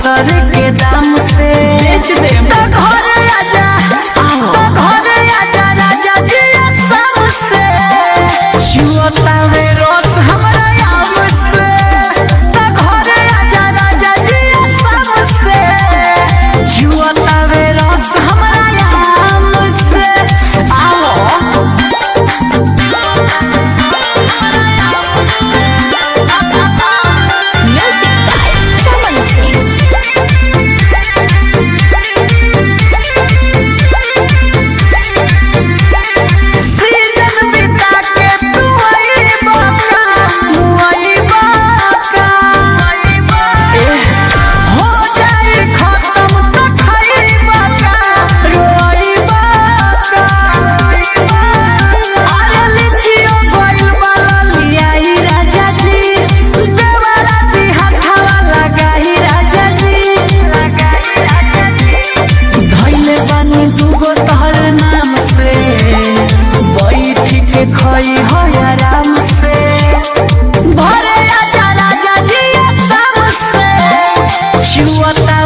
सर के दाम से बेच दे। घरे आजा घरे आजा राजा जी सब से छुअता वे रस हमरा आम से। घरे आजा राजा जी सब से छुअता वे रस हमरा आम से। खई हो आराम से भरे आजा राजा जी सब से छुअता